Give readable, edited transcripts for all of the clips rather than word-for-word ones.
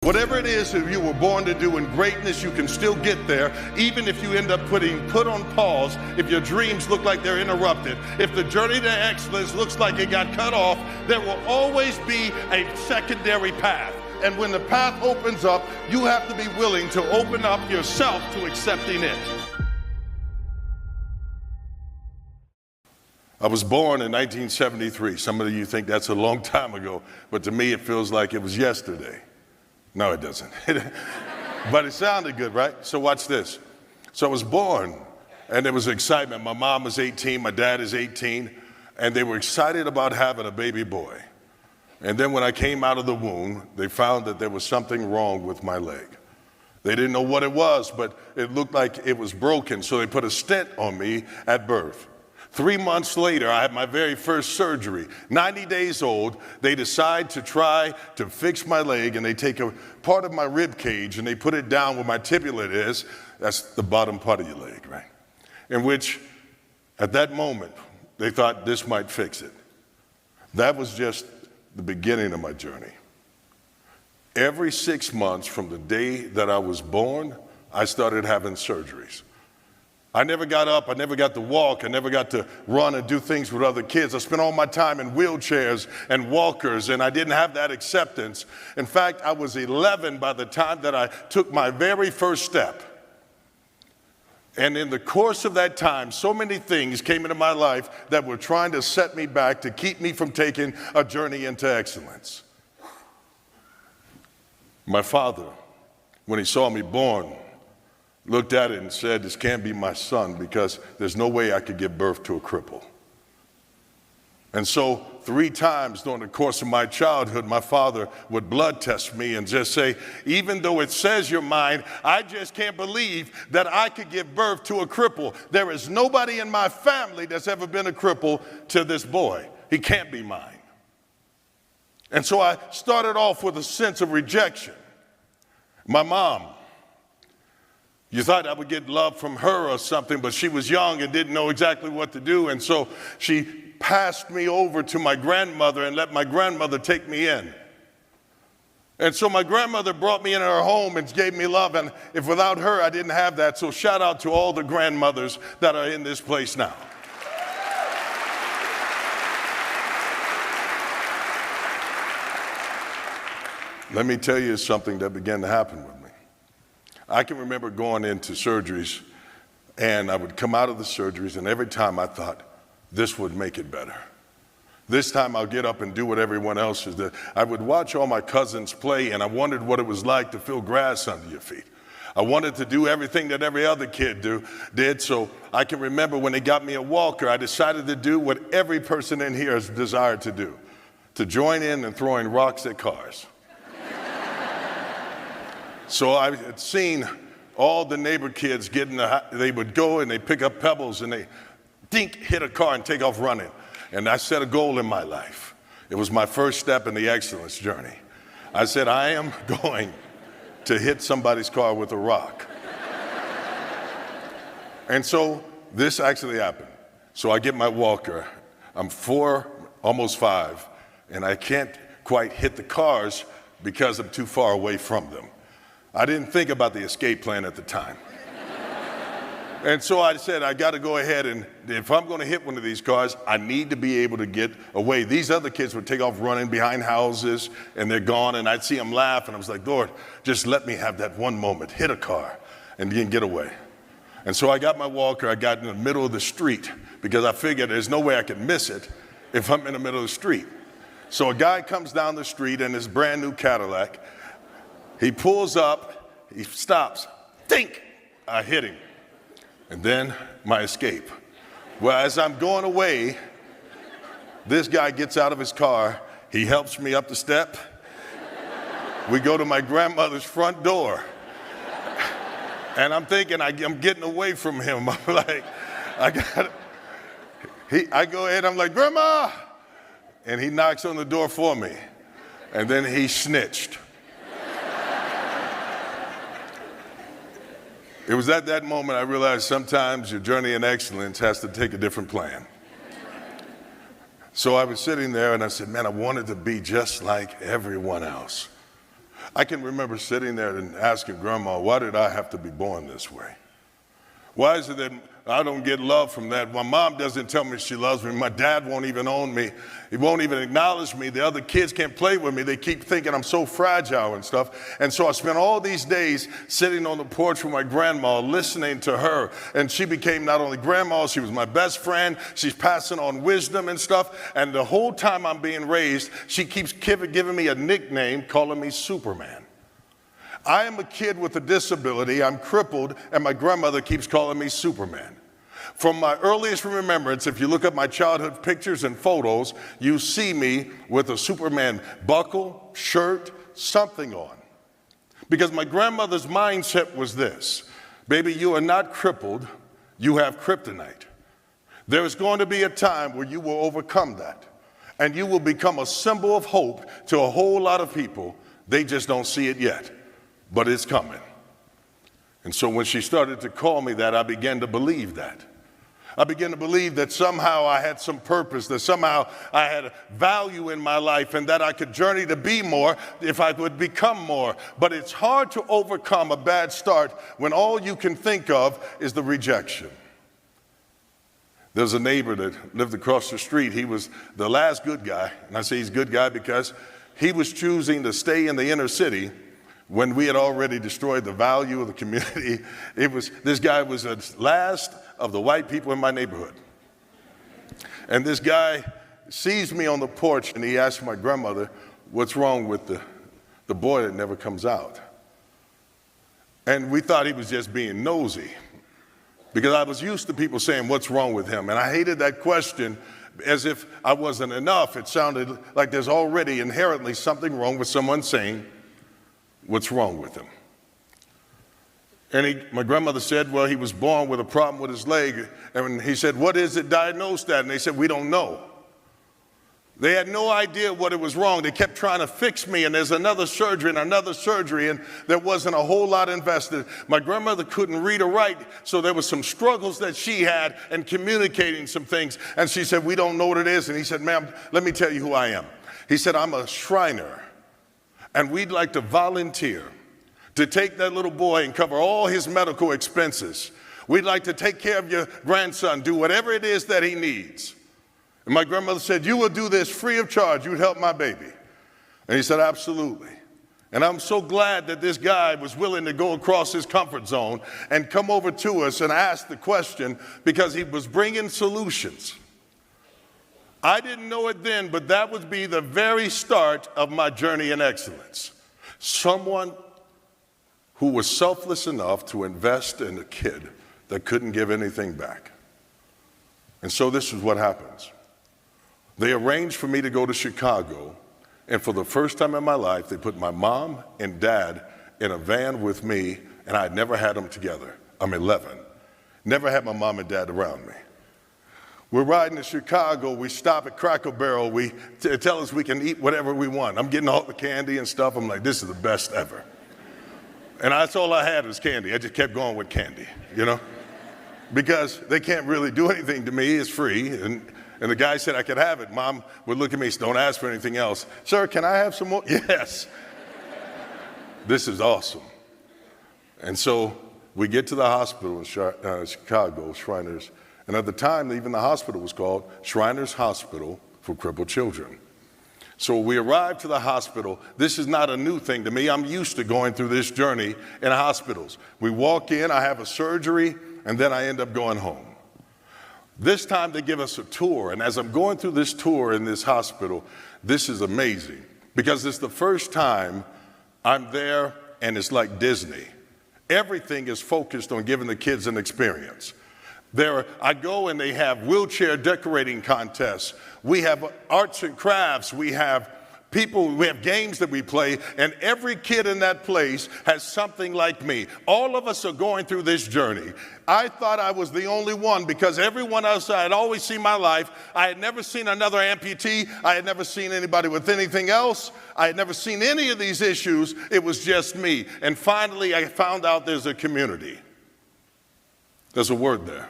Whatever it is that you were born to do in greatness, you can still get there, even if you end up put on pause, if your dreams look like they're interrupted, if the journey to excellence looks like it got cut off, there will always be a secondary path. And when the path opens up, you have to be willing to open up yourself to accepting it. I was born in 1973. Some of you think that's a long time ago, but to me it feels like it was yesterday. No, it doesn't. But it sounded good, right? So watch this. So I was born, and there was excitement. My mom was 18, my dad is 18, and they were excited about having a baby boy. And then when I came out of the womb, they found that there was something wrong with my leg. They didn't know what it was, but it looked like it was broken, so they put a stent on me at birth. 3 months later, I had my very first surgery. 90 days old, they decide to try to fix my leg, and they take a part of my rib cage and they put it down where my tibia is. That's the bottom part of your leg, right? In which, at that moment, they thought this might fix it. That was just the beginning of my journey. Every 6 months from the day that I was born, I started having surgeries. I never got up, I never got to walk, I never got to run and do things with other kids. I spent all my time in wheelchairs and walkers, and I didn't have that acceptance. In fact, I was 11 by the time that I took my very first step. And in the course of that time, so many things came into my life that were trying to set me back, to keep me from taking a journey into excellence. My father, when he saw me born, looked at it and said, "This can't be my son because there's no way I could give birth to a cripple." And so 3 times during the course of my childhood, my father would blood test me and just say, "Even though it says you're mine, I just can't believe that I could give birth to a cripple. There is nobody in my family that's ever been a cripple to this boy. He can't be mine." And so I started off with a sense of rejection. My mom, you thought I would get love from her or something, but she was young and didn't know exactly what to do, and so she passed me over to my grandmother and let my grandmother take me in. And so my grandmother brought me into her home and gave me love, and if without her I didn't have that, so shout out to all the grandmothers that are in this place now. Let me tell you something that began to happen with me. I can remember going into surgeries, and I would come out of the surgeries, and every time I thought, this would make it better. This time I'll get up and do what everyone else is doing. I would watch all my cousins play, and I wondered what it was like to feel grass under your feet. I wanted to do everything that every other kid did, so I can remember when they got me a walker, I decided to do what every person in here has desired to do, to join in and throwing rocks at cars. So I had seen all the neighbor kids they would go and they pick up pebbles and they hit a car and take off running. And I set a goal in my life. It was my first step in the excellence journey. I said, I am going to hit somebody's car with a rock. And so this actually happened. So I get my walker. I'm 4, almost 5, and I can't quite hit the cars because I'm too far away from them. I didn't think about the escape plan at the time. And so I said, I got to go ahead, and if I'm going to hit one of these cars, I need to be able to get away. These other kids would take off running behind houses, and they're gone, and I'd see them laugh, and I was like, Lord, just let me have that one moment, hit a car, and then get away. And so I got my walker, I got in the middle of the street, because I figured there's no way I could miss it if I'm in the middle of the street. So a guy comes down the street in his brand new Cadillac. He pulls up, he stops, think, I hit him. And then my escape. Well, as I'm going away, this guy gets out of his car, he helps me up the step. We go to my grandmother's front door. And I'm thinking I'm getting away from him. I'm like, I go ahead, I'm like, Grandma! And he knocks on the door for me. And then he snitched. It was at that moment I realized sometimes your journey in excellence has to take a different plan. So I was sitting there and I said, man, I wanted to be just like everyone else. I can remember sitting there and asking Grandma, why did I have to be born this way? Why is it that I don't get love from that? My mom doesn't tell me she loves me. My dad won't even own me. He won't even acknowledge me. The other kids can't play with me. They keep thinking I'm so fragile and stuff. And so I spent all these days sitting on the porch with my grandma, listening to her. And she became not only grandma, she was my best friend. She's passing on wisdom and stuff. And the whole time I'm being raised, she keeps giving me a nickname, calling me Superman. I am a kid with a disability, I'm crippled, and my grandmother keeps calling me Superman. From my earliest remembrance, if you look at my childhood pictures and photos, you see me with a Superman buckle, shirt, something on. Because my grandmother's mindset was this: baby, you are not crippled, you have kryptonite. There is going to be a time where you will overcome that, and you will become a symbol of hope to a whole lot of people. They just don't see it yet. But it's coming. And so when she started to call me that, I began to believe that. I began to believe that somehow I had some purpose, that somehow I had value in my life, and that I could journey to be more if I would become more. But it's hard to overcome a bad start when all you can think of is the rejection. There's a neighbor that lived across the street. He was the last good guy. And I say he's a good guy because he was choosing to stay in the inner city when we had already destroyed the value of the community. This guy was the last of the white people in my neighborhood. And this guy sees me on the porch and he asks my grandmother, what's wrong with the boy that never comes out? And we thought he was just being nosy, because I was used to people saying, what's wrong with him? And I hated that question, as if I wasn't enough. It sounded like there's already inherently something wrong with someone saying, what's wrong with him? And my grandmother said, well, he was born with a problem with his leg. And he said, what is it diagnosed at? And they said, we don't know. They had no idea what it was wrong. They kept trying to fix me, and there's another surgery, and there wasn't a whole lot invested. My grandmother couldn't read or write, so there was some struggles that she had in communicating some things. And she said, we don't know what it is. And he said, ma'am, let me tell you who I am. He said, I'm a Shriner. And we'd like to volunteer to take that little boy and cover all his medical expenses. We'd like to take care of your grandson, do whatever it is that he needs. And my grandmother said, you will do this free of charge. You'd help my baby. And he said, absolutely. And I'm so glad that this guy was willing to go across his comfort zone and come over to us and ask the question, because he was bringing solutions. I didn't know it then, but that would be the very start of my journey in excellence. Someone who was selfless enough to invest in a kid that couldn't give anything back. And so this is what happens. They arranged for me to go to Chicago, and for the first time in my life, they put my mom and dad in a van with me, and I had never had them together. I'm 11. Never had my mom and dad around me. We're riding to Chicago, we stop at Cracker Barrel, tell us we can eat whatever we want. I'm getting all the candy and stuff. I'm like, this is the best ever. And that's all I had was candy. I just kept going with candy, because they can't really do anything to me. It's free. And the guy said I could have it. Mom would look at me, don't ask for anything else. Sir, can I have some more? Yes. This is awesome. And so we get to the hospital in Chicago, Shriners. And at the time, even the hospital was called Shriners Hospital for Crippled Children. So we arrived to the hospital. This is not a new thing to me. I'm used to going through this journey in hospitals. We walk in, I have a surgery, and then I end up going home. This time they give us a tour, and as I'm going through this tour in this hospital, this is amazing, because it's the first time I'm there, and it's like Disney. Everything is focused on giving the kids an experience. I go and they have wheelchair decorating contests. We have arts and crafts. We have games that we play, and every kid in that place has something like me. All of us are going through this journey. I thought I was the only one, because everyone else I had always seen my life, I had never seen another amputee. I had never seen anybody with anything else. I had never seen any of these issues. It was just me. And finally, I found out there's a community. There's a word there.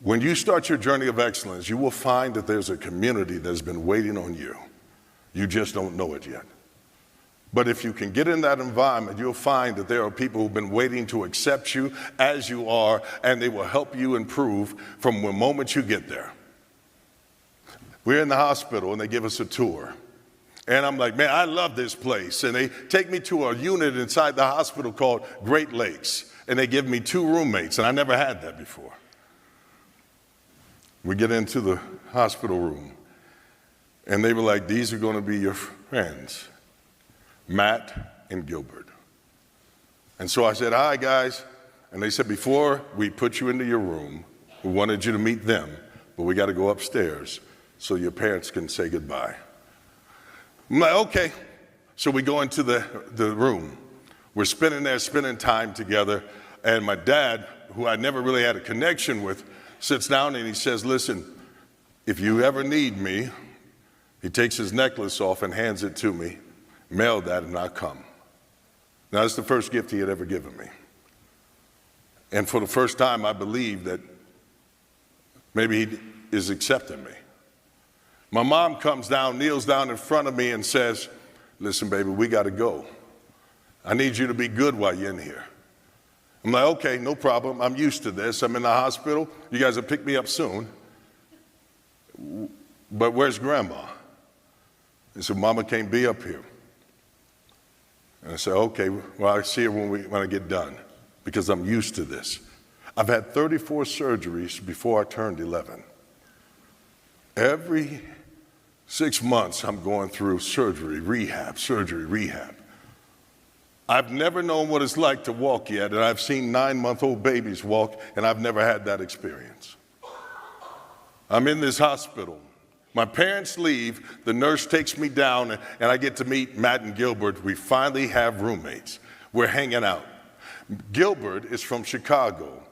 When you start your journey of excellence, you will find that there's a community that's been waiting on you. You just don't know it yet. But if you can get in that environment, you'll find that there are people who've been waiting to accept you as you are, and they will help you improve from the moment you get there. We're in the hospital, and they give us a tour. And I'm like, man, I love this place. And they take me to a unit inside the hospital called Great Lakes, and they give me 2 roommates, and I never had that before. We get into the hospital room, and they were like, these are going to be your friends, Matt and Gilbert. And so I said, hi, guys. And they said, before we put you into your room, we wanted you to meet them, but we got to go upstairs so your parents can say goodbye. I'm like, okay. So we go into the room. We're spending time together, and my dad, who I never really had a connection with, sits down and he says, listen, if you ever need me, he takes his necklace off and hands it to me. Mail that and I'll come. Now, that's the first gift he had ever given me. And for the first time, I believed that maybe he is accepting me. My mom comes down, kneels down in front of me and says, listen, baby, we got to go. I need you to be good while you're in here. I'm like, okay, no problem. I'm used to this. I'm in the hospital. You guys will pick me up soon. But where's Grandma? And so Mama can't be up here. And I said, okay, well, I'll see her when I get done, because I'm used to this. I've had 34 surgeries before I turned 11. Every 6 months, I'm going through surgery, rehab. I've never known what it's like to walk yet, and I've seen 9-month-old babies walk, and I've never had that experience. I'm in this hospital. My parents leave, the nurse takes me down, and I get to meet Matt and Gilbert. We finally have roommates. We're hanging out. Gilbert is from Chicago.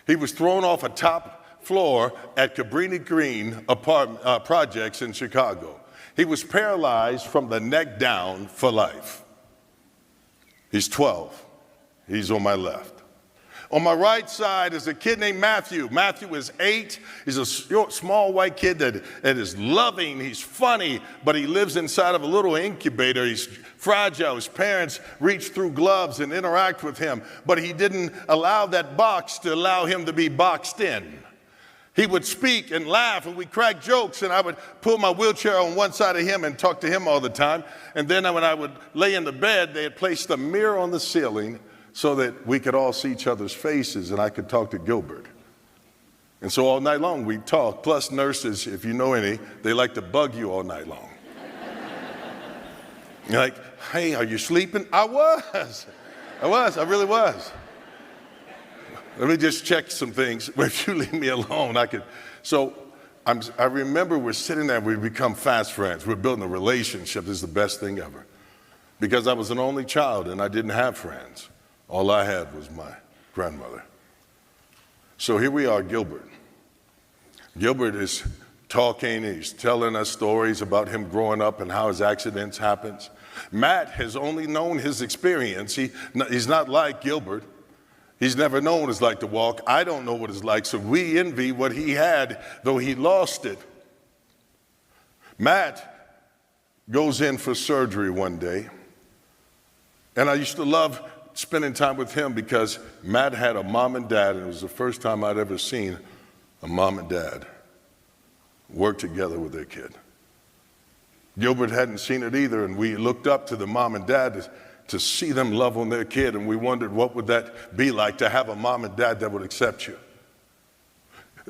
He was thrown off a top floor at Cabrini Green projects in Chicago. He was paralyzed from the neck down for life. He's 12. He's on my left. On my right side is a kid named Matthew. Matthew is 8. He's a small white kid that is loving. He's funny, but he lives inside of a little incubator. He's fragile. His parents reach through gloves and interact with him, but he didn't allow that box to allow him to be boxed in. He would speak and laugh, and we'd crack jokes, and I would pull my wheelchair on one side of him and talk to him all the time. And then when I would lay in the bed, they had placed a mirror on the ceiling so that we could all see each other's faces, and I could talk to Gilbert. And so all night long we'd talk. Plus nurses, if you know any, they like to bug you all night long. You're like, hey, are you sleeping? I really was. Let me just check some things. If you leave me alone, I could. So I remember we're sitting there, we become fast friends. We're building a relationship. This is the best thing ever. Because I was an only child and I didn't have friends. All I had was my grandmother. So here we are, Gilbert. Gilbert is talking, he's telling us stories about him growing up and how his accidents happened. Matt has only known his experience. He's not like Gilbert. He's never known what it's like to walk. I don't know what it's like, so we envy what he had, though he lost it. Matt goes in for surgery one day, and I used to love spending time with him because Matt had a mom and dad, and it was the first time I'd ever seen a mom and dad work together with their kid. Gilbert hadn't seen it either, and we looked up to the mom and dad to see them love on their kid, and we wondered what would that be like to have a mom and dad that would accept you.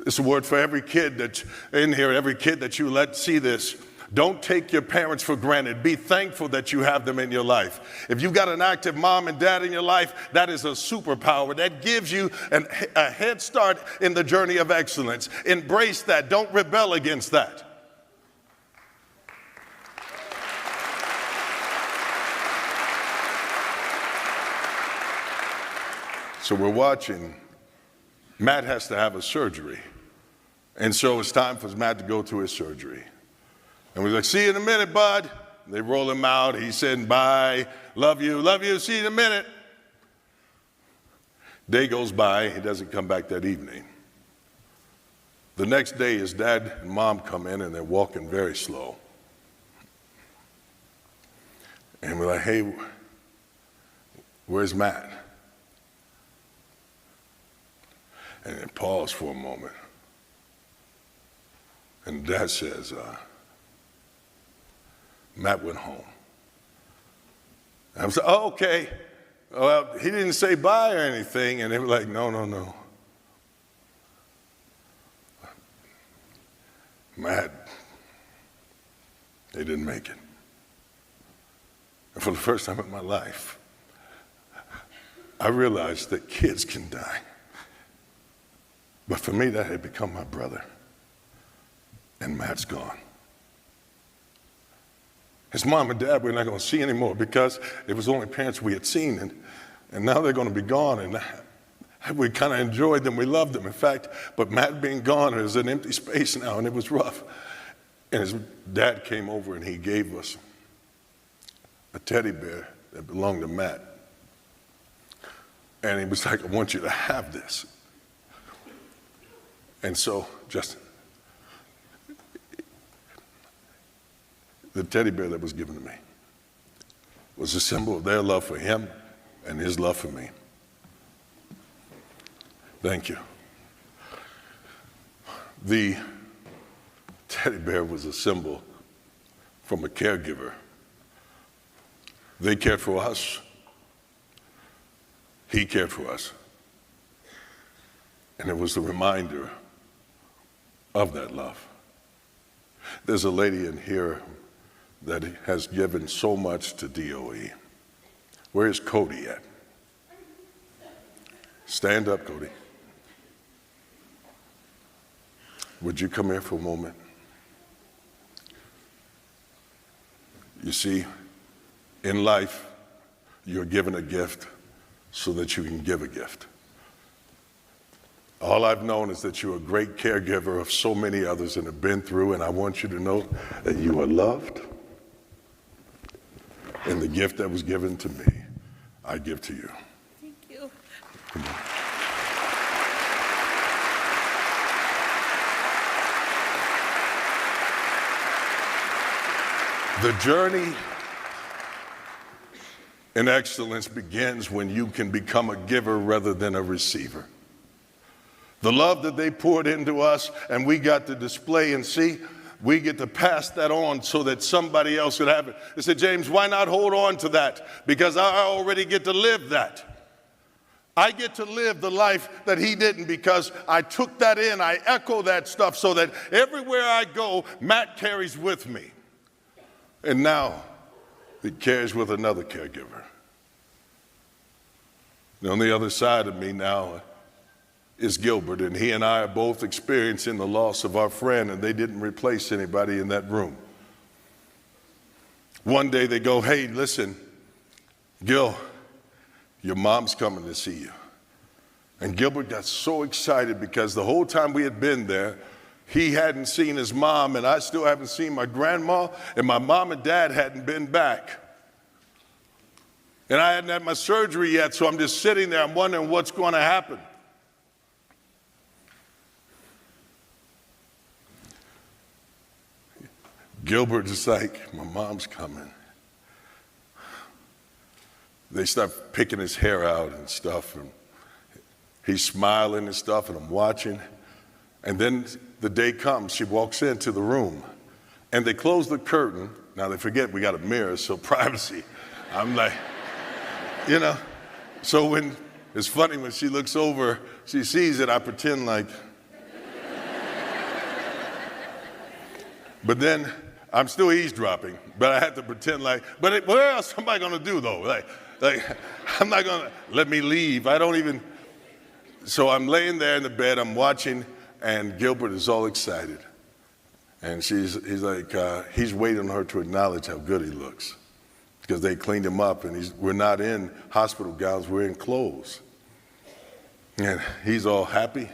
It's a word for every kid that's in here, every kid that you let see this. Don't take your parents for granted. Be thankful that you have them in your life. If you've got an active mom and dad in your life, that is a superpower. That gives you a head start in the journey of excellence. Embrace that. Don't rebel against that. So we're watching. Matt has to have a surgery. And so it's time for Matt to go to his surgery. And we're like, see you in a minute, bud. They roll him out. He's saying, bye, love you, see you in a minute. Day goes by. He doesn't come back that evening. The next day, his dad and mom come in, and they're walking very slow. And we're like, hey, where's Matt? And then pause for a moment. And Dad says, Matt went home. And I was like, oh, okay. Well, he didn't say bye or anything. And they were like, no. Matt, they didn't make it. And for the first time in my life, I realized that kids can die. But for me, that had become my brother. And Matt's gone. His mom and dad we're not going to see anymore because it was the only parents we had seen. And now they're going to be gone. And we kind of enjoyed them. We loved them. In fact, but Matt being gone, there's an empty space now, and it was rough. And his dad came over and he gave us a teddy bear that belonged to Matt. And he was like, I want you to have this. And so, Justin, the teddy bear that was given to me was a symbol of their love for him and his love for me. Thank you. The teddy bear was a symbol from a caregiver. They cared for us. He cared for us. And it was a reminder of that love. There's a lady in here that has given so much to DOE. Where is Cody at? Stand up, Cody. Would you come here for a moment? You see, in life, you're given a gift so that you can give a gift. All I've known is that you're a great caregiver of so many others and have been through, and I want you to know that you are loved. And the gift that was given to me, I give to you. Thank you. Come on. The journey in excellence begins when you can become a giver rather than a receiver. The love that they poured into us and we got to display and see, we get to pass that on so that somebody else could have it. They said, James, why not hold on to that? Because I already get to live that. I get to live the life that he didn't because I took that in, I echo that stuff so that everywhere I go, Matt carries with me. And now he carries with another caregiver. And on the other side of me now is Gilbert, and he and I are both experiencing the loss of our friend, and they didn't replace anybody in that room. One day they go, hey, listen, Gil, your mom's coming to see you. And Gilbert got so excited because the whole time we had been there, he hadn't seen his mom, and I still haven't seen my grandma, and my mom and dad hadn't been back. And I hadn't had my surgery yet, so I'm just sitting there, I'm wondering what's going to happen. Gilbert is like, my mom's coming. They start picking his hair out and stuff, and he's smiling and stuff, and I'm watching. And then the day comes, she walks into the room, and they close the curtain. Now they forget we got a mirror, so privacy. I'm like, you know. So when, it's funny when she looks over, she sees it, I pretend like. But then, I'm still eavesdropping, but I have to pretend like, but what else am I gonna do though? Like, I'm not gonna, let me leave. I don't even, so I'm laying there in the bed, I'm watching, and Gilbert is all excited. And he's like, he's waiting on her to acknowledge how good he looks. Because they cleaned him up, and we're not in hospital gowns, we're in clothes. And he's all happy.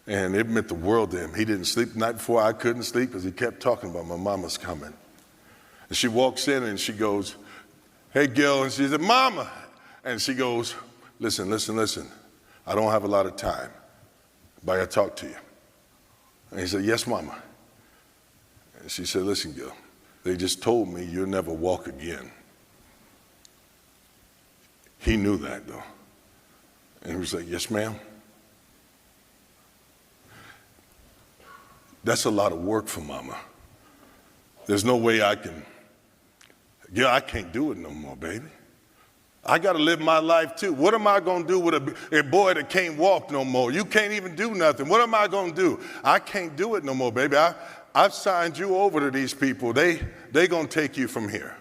And it meant the world to him. He didn't sleep the night before. I couldn't sleep because he kept talking about my mama's coming. And she walks in and she goes, hey, Gil. And she said, Mama. And she goes, listen. I don't have a lot of time, but I got to talk to you. And he said, yes, Mama. And she said, listen, Gil, they just told me you'll never walk again. He knew that, though. And he was like, yes, ma'am. That's a lot of work for Mama. There's no way I can't do it no more, baby. I got to live my life too. What am I going to do with a boy that can't walk no more? You can't even do nothing. What am I going to do? I can't do it no more, baby. I've signed you over to these people. They going to take you from here.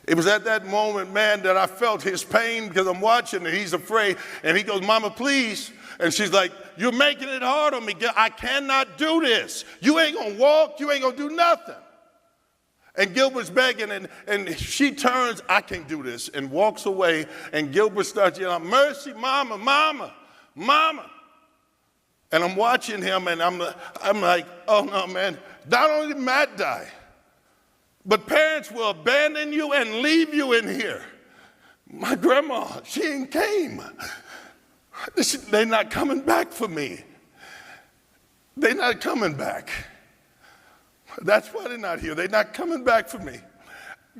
It was at that moment, man, that I felt his pain because I'm watching and he's afraid. And he goes, Mama, please. And she's like, you're making it hard on me. I cannot do this. You ain't going to walk. You ain't going to do nothing. And Gilbert's begging, and she turns, I can't do this, and walks away. And Gilbert starts yelling, mercy, Mama, Mama, Mama. And I'm watching him, and I'm like, oh, no, man, not only did Matt die, but parents will abandon you and leave you in here. My grandma, she ain't came. They're not coming back for me. They're not coming back. That's why they're not here. They're not coming back for me.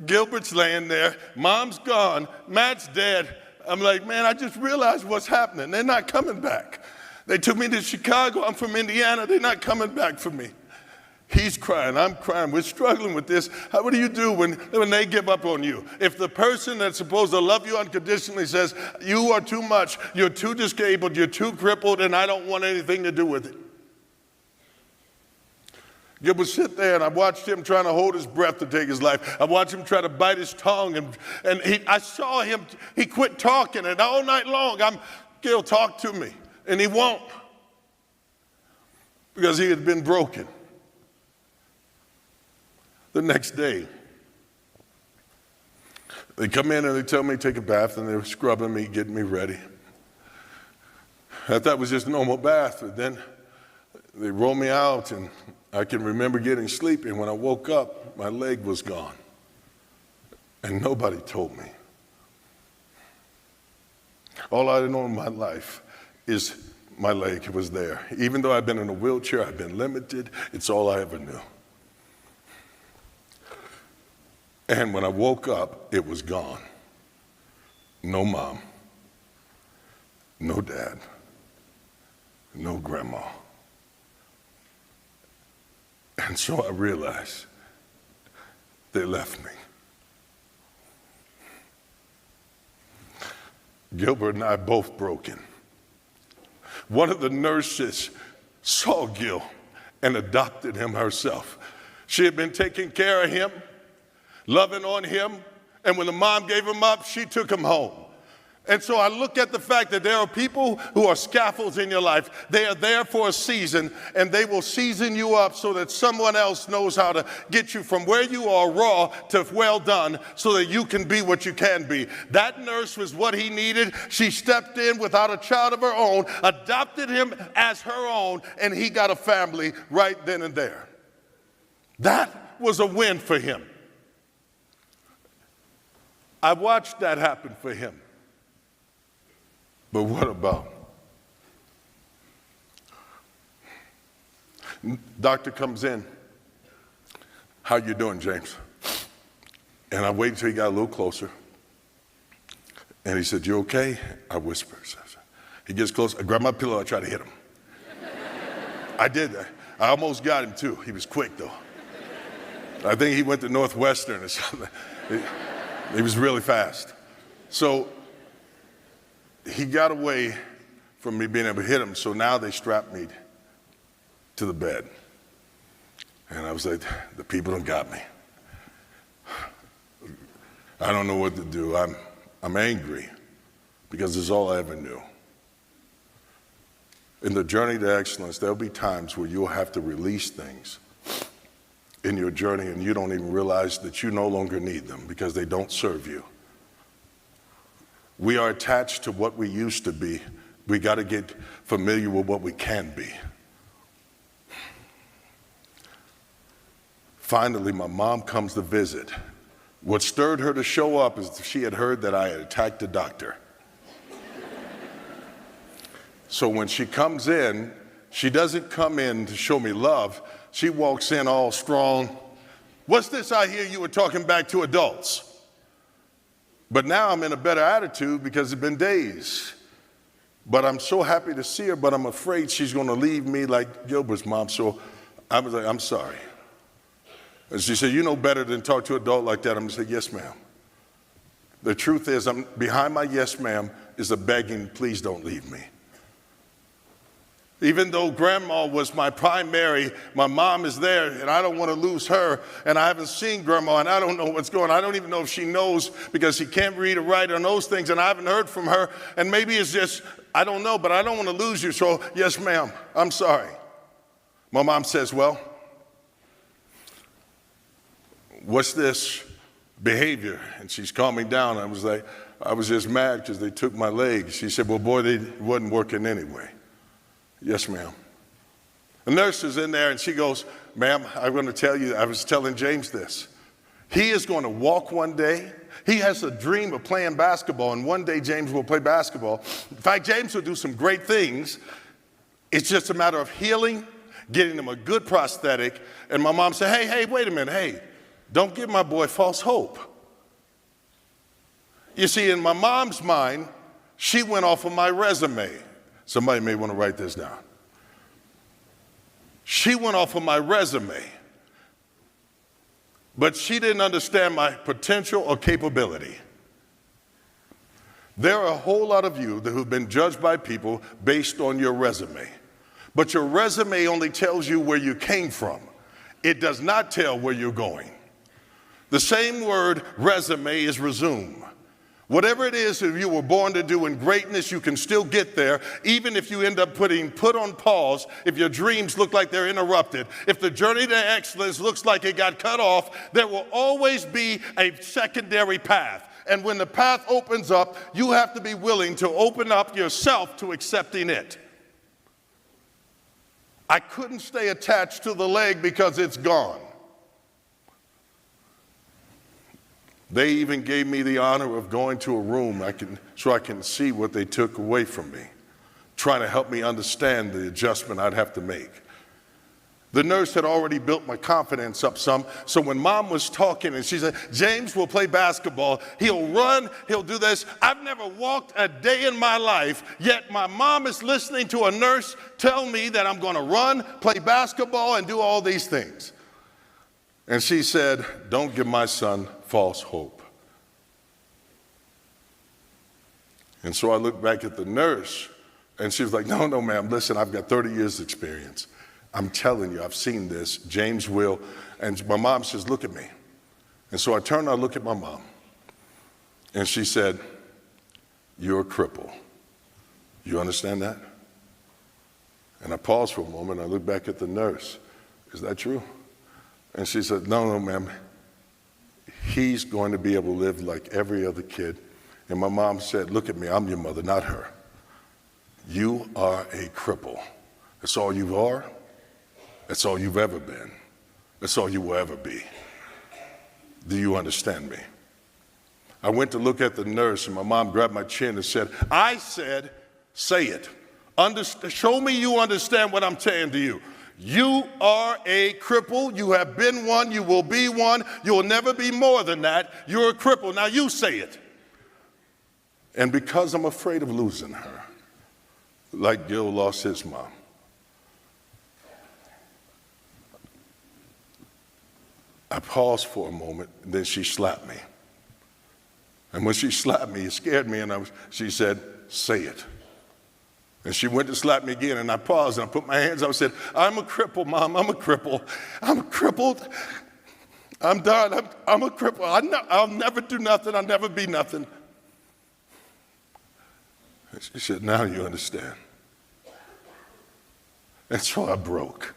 Gilbert's laying there. Mom's gone. Matt's dead. I'm like, man, I just realized what's happening. They're not coming back. They took me to Chicago. I'm from Indiana. They're not coming back for me. He's crying. I'm crying. We're struggling with this. What do you do when they give up on you? If the person that's supposed to love you unconditionally says, you are too much, you're too disabled, you're too crippled, and I don't want anything to do with it. Gilbert sit there, and I watched him trying to hold his breath to take his life. I watched him try to bite his tongue, and I saw him, he quit talking, and all night long, Gil, talk to me. And he won't, because he had been broken. The next day, they come in and they tell me to take a bath, and they're scrubbing me, getting me ready. I thought it was just a normal bath, but then they roll me out, and I can remember getting sleepy, and when I woke up, my leg was gone. And nobody told me. All I know in my life is my leg was there. Even though I've been in a wheelchair, I've been limited, it's all I ever knew. And when I woke up, it was gone. No mom, no dad, no grandma. And so I realized they left me. Gilbert and I both broken. One of the nurses saw Gil and adopted him herself. She had been taking care of him, loving on him, and when the mom gave him up, she took him home. And so I look at the fact that there are people who are scaffolds in your life. They are there for a season, and they will season you up so that someone else knows how to get you from where you are raw to well done so that you can be what you can be. That nurse was what he needed. She stepped in without a child of her own, adopted him as her own, and he got a family right then and there. That was a win for him. I watched that happen for him. But what about? Doctor comes in. How you doing, James? And I waited until he got a little closer. And he said, you okay? I whispered. He gets close. I grabbed my pillow. I tried to hit him. I did that. I almost got him too. He was quick though. I think he went to Northwestern or something. He was really fast. So he got away from me being able to hit him, so now they strapped me to the bed. And I was like, the people done got me. I don't know what to do. I'm angry because it's all I ever knew. In the journey to excellence, there'll be times where you'll have to release things in your journey and you don't even realize that you no longer need them because they don't serve you. We are attached to what we used to be. We got to get familiar with what we can be. Finally, my mom comes to visit. What stirred her to show up is she had heard that I had attacked a doctor. So when she comes in, she doesn't come in to show me love. She walks in all strong. What's this I hear you were talking back to adults? But now I'm in a better attitude because it's been days. But I'm so happy to see her, but I'm afraid she's going to leave me like Gilbert's mom. So I was like, I'm sorry. And she said, you know better than talk to an adult like that. I'm going to say, yes, ma'am. The truth is, I'm behind my yes, ma'am is a begging, please don't leave me. Even though grandma was my primary, my mom is there, and I don't want to lose her, and I haven't seen grandma, and I don't know what's going on. I don't even know if she knows because she can't read or write or those things, and I haven't heard from her, and maybe it's just, I don't know, but I don't want to lose you, so yes, ma'am, I'm sorry. My mom says, well, what's this behavior? And she's calming down. I was just mad because they took my leg. She said, well, boy, they wasn't working anyway. Yes, ma'am. The nurse is in there and she goes, ma'am, I'm going to tell you, I was telling James this. He is going to walk one day. He has a dream of playing basketball, and one day James will play basketball. In fact, James will do some great things. It's just a matter of healing, getting him a good prosthetic. And my mom said, hey, wait a minute, hey, don't give my boy false hope. You see, in my mom's mind, she went off of my resume. Somebody may want to write this down. She went off of my resume, but she didn't understand my potential or capability. There are a whole lot of you who've been judged by people based on your resume. But your resume only tells you where you came from. It does not tell where you're going. The same word resume is resume. Whatever it is that you were born to do in greatness, you can still get there, even if you end up put on pause, if your dreams look like they're interrupted, if the journey to excellence looks like it got cut off, there will always be a secondary path. And when the path opens up, you have to be willing to open up yourself to accepting it. I couldn't stay attached to the leg because it's gone. They even gave me the honor of going to a room so I can see what they took away from me, trying to help me understand the adjustment I'd have to make. The nurse had already built my confidence up some, so when mom was talking and she said, James will play basketball, he'll run, he'll do this. I've never walked a day in my life, yet my mom is listening to a nurse tell me that I'm going to run, play basketball, and do all these things. And she said, don't give my son false hope. And so I looked back at the nurse, and she was like, no, ma'am, listen, I've got 30 years experience. I'm telling you, I've seen this. James will. And my mom says, look at me. And so I turned and I looked at my mom, and she said, you're a cripple. You understand that? And I paused for a moment, and I looked back at the nurse. Is that true? And she said, no, ma'am, he's going to be able to live like every other kid. And my mom said, look at me, I'm your mother, not her. You are a cripple. That's all you are. That's all you've ever been. That's all you will ever be. Do you understand me? I went to look at the nurse, and my mom grabbed my chin and said, I said, say it. Show me you understand what I'm saying to you. You are a cripple. You have been one. You will be one. You will never be more than that. You're a cripple. Now you say it. And because I'm afraid of losing her, like Gil lost his mom, I paused for a moment, and then she slapped me. And when she slapped me, it scared me, and she said, say it. And she went to slap me again, and I paused, and I put my hands up and said, I'm a cripple, Mom, I'm a cripple. I'm crippled. I'm done. I'm a cripple. I'll never do nothing. I'll never be nothing. And she said, now you understand. And so I broke.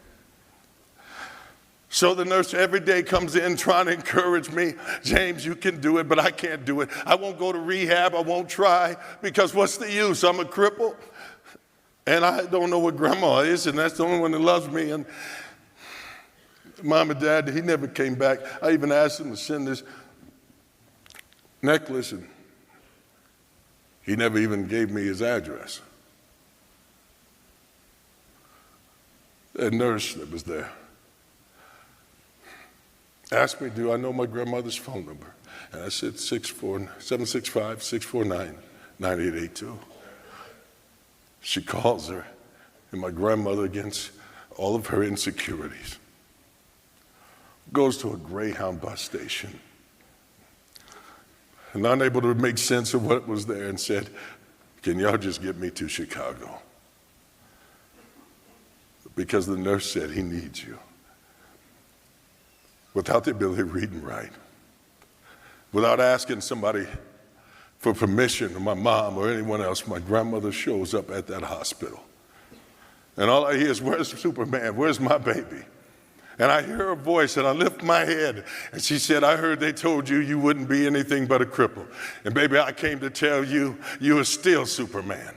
So the nurse every day comes in trying to encourage me. James, you can do it, but I can't do it. I won't go to rehab. I won't try, because what's the use? I'm a cripple. And I don't know what grandma is, and that's the only one that loves me. And Mom and Dad, he never came back. I even asked him to send this necklace, and he never even gave me his address. That nurse that was there. asked me, do I know my grandmother's phone number? And I said 765-649-9882. She calls her, and my grandmother, against all of her insecurities, goes to a Greyhound bus station, and unable to make sense of what was there, and said, can y'all just get me to Chicago? Because the nurse said, he needs you. Without the ability to read and write, without asking somebody for permission, or my mom or anyone else, my grandmother shows up at that hospital. And all I hear is, where's Superman? Where's my baby? And I hear her voice, and I lift my head, and she said, I heard they told you you wouldn't be anything but a cripple. And baby, I came to tell you, you are still Superman.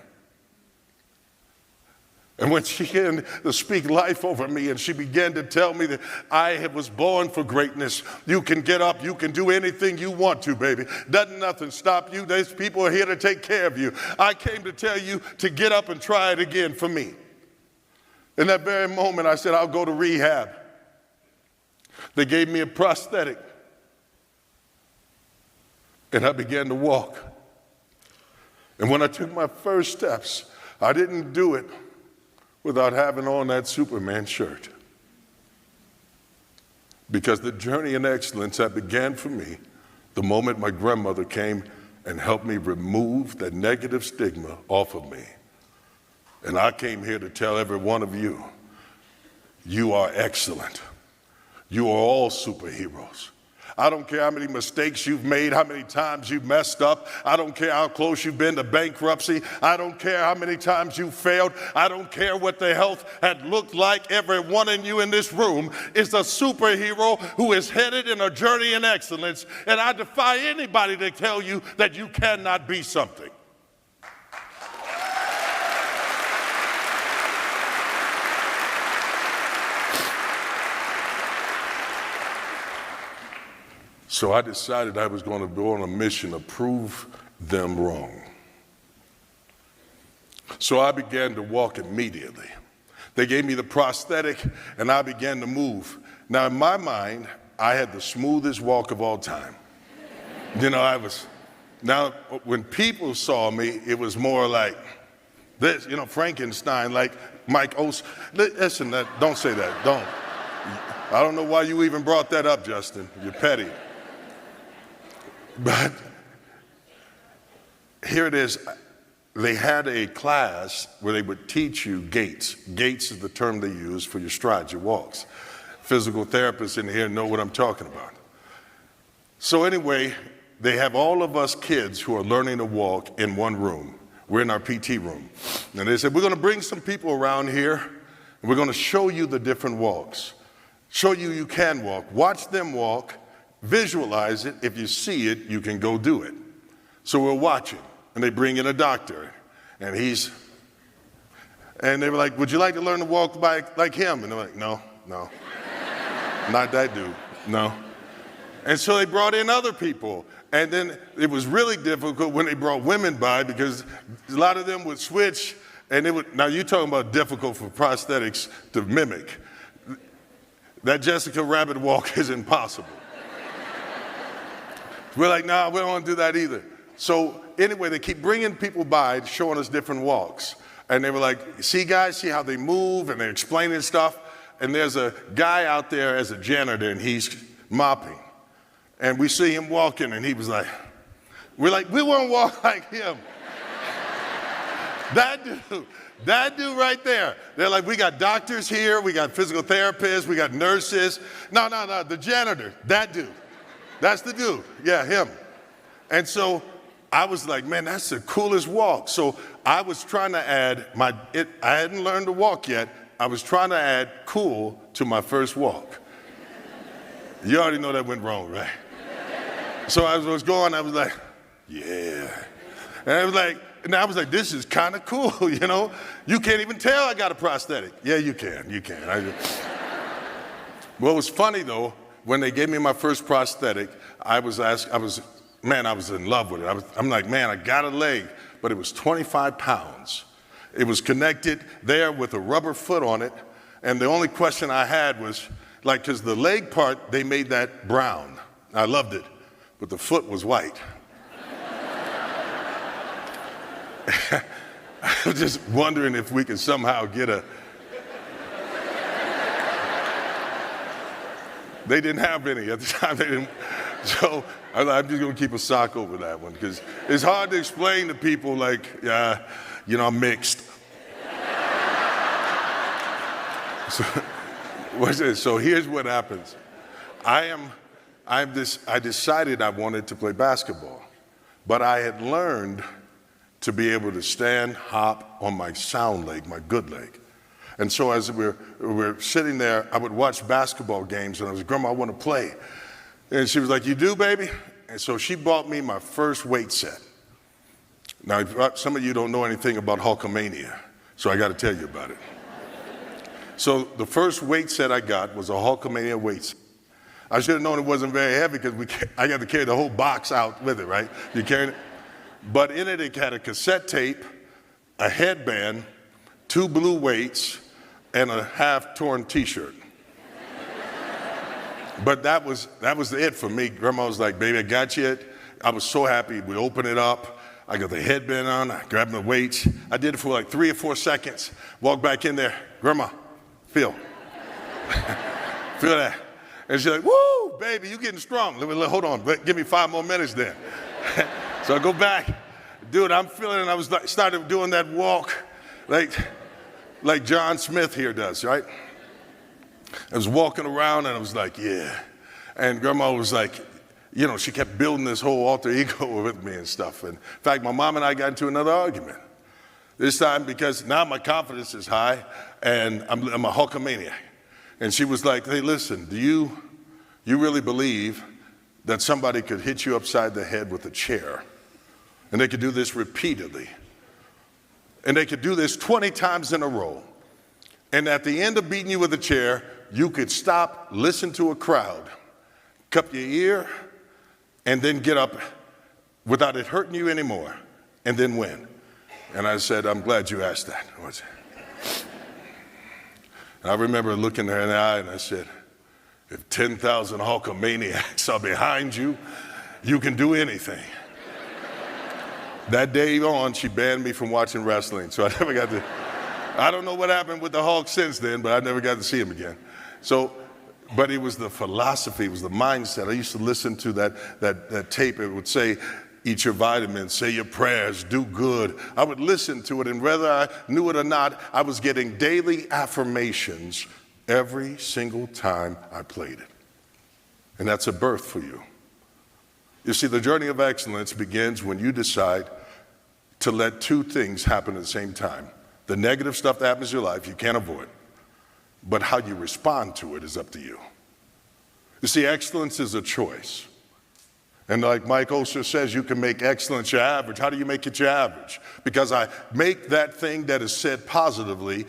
And when she began to speak life over me, and she began to tell me that I was born for greatness, you can get up, you can do anything you want to, baby. Doesn't nothing stop you. There's people here to take care of you. I came to tell you to get up and try it again for me. In that very moment, I said, I'll go to rehab. They gave me a prosthetic, and I began to walk. And when I took my first steps, I didn't do it without having on that Superman shirt. Because the journey in excellence that began for me the moment my grandmother came and helped me remove that negative stigma off of me. And I came here to tell every one of you, you are excellent. You are all superheroes. I don't care how many mistakes you've made, how many times you've messed up. I don't care how close you've been to bankruptcy. I don't care how many times you failed. I don't care what the health had looked like. Every one of you in this room is a superhero who is headed in a journey in excellence. And I defy anybody to tell you that you cannot be something. So I decided I was going to go on a mission to prove them wrong. So I began to walk immediately. They gave me the prosthetic, and I began to move. Now, in my mind, I had the smoothest walk of all time. Now, when people saw me, it was more like this, Frankenstein, like Mike Olson. Listen, don't say that, don't. I don't know why you even brought that up, Justin. You're petty. But here it is. They had a class where they would teach you gaits. Gaits is the term they use for your strides, your walks. Physical therapists in here know what I'm talking about. So anyway, they have all of us kids who are learning to walk in one room. We're in our PT room. And they said, we're going to bring some people around here, and we're going to show you the different walks. Show you you can walk. Watch them walk. Visualize it. If you see it, you can go do it. So we're watching, and they bring in a doctor, and they were like, would you like to learn to walk like him? And they're like, no, not that dude, no. And so they brought in other people, and then it was really difficult when they brought women by, because a lot of them would switch, and now you're talking about difficult for prosthetics to mimic. That Jessica Rabbit walk is impossible. We're like, nah, we don't want to do that either. So anyway, they keep bringing people by, showing us different walks. And they were like, see guys, see how they move, and they're explaining stuff. And there's a guy out there as a janitor, and he's mopping. And we see him walking, and he was like, we're like, we want to walk like him. That dude right there. They're like, we got doctors here, we got physical therapists, we got nurses. No, the janitor, that dude. That's the dude, yeah, him. And so I was like, man, that's the coolest walk. So I was trying to add I hadn't learned to walk yet. I was trying to add cool to my first walk. You already know that went wrong, right? So I was going, I was like, yeah. And I was like, this is kind of cool, You can't even tell I got a prosthetic. Yeah, you can. What was funny though, when they gave me my first prosthetic, I was in love with it. I'm like, man, I got a leg, but it was 25 pounds. It was connected there with a rubber foot on it, and the only question I had was, Like, because the leg part, they made that brown. I loved it, but the foot was white. I was just wondering if we could somehow get a... They didn't have any at the time. They didn't. So I'm just going to keep a sock over that one because it's hard to explain to people like, I'm mixed. So here's what happens. I decided I wanted to play basketball, but I had learned to be able to stand, hop on my sound leg, my good leg. And so as we're sitting there, I would watch basketball games, and I was like, Grandma, I want to play. And she was like, you do, baby? And so she bought me my first weight set. Now, some of you don't know anything about Hulkamania, so I got to tell you about it. So the first weight set I got was a Hulkamania weight set. I should have known it wasn't very heavy because I got to carry the whole box out with it, right? You carry it. But in it had a cassette tape, a headband, 2 blue weights, and a half-torn T-shirt. But that was it for me. Grandma was like, baby, I got you it. I was so happy. We opened it up. I got the headband on. I grabbed the weights. I did it for like 3 or 4 seconds. Walked back in there. Grandma, feel. Feel that. And she's like, woo, baby, you getting strong. Hold on, give me 5 more minutes then. So I go back. Dude, I'm feeling it. I was started doing that walk like John Smith here does, right? I was walking around and I was like, yeah. And Grandma was like, she kept building this whole alter ego with me and stuff. And in fact, my mom and I got into another argument. This time because now my confidence is high and I'm a Hulkamaniac. And she was like, hey, listen, do you really believe that somebody could hit you upside the head with a chair? And they could do this repeatedly. And they could do this 20 times in a row. And at the end of beating you with a chair, you could stop, listen to a crowd, cup your ear, and then get up without it hurting you anymore, and then win. And I said, I'm glad you asked that. And I remember looking her in the eye and I said, if 10,000 Hulkamaniacs are behind you, you can do anything. That day on, she banned me from watching wrestling, so I never got to, I don't know what happened with the Hulk since then, but I never got to see him again. So, but it was the philosophy, it was the mindset. I used to listen to that tape. It would say, eat your vitamins, say your prayers, do good. I would listen to it, and whether I knew it or not, I was getting daily affirmations every single time I played it. And that's a birth for you. You see, the journey of excellence begins when you decide to let 2 things happen at the same time. The negative stuff that happens in your life, you can't avoid. But how you respond to it is up to you. You see, excellence is a choice. And like Mike Osher says, you can make excellence your average. How do you make it your average? Because I make that thing that is said positively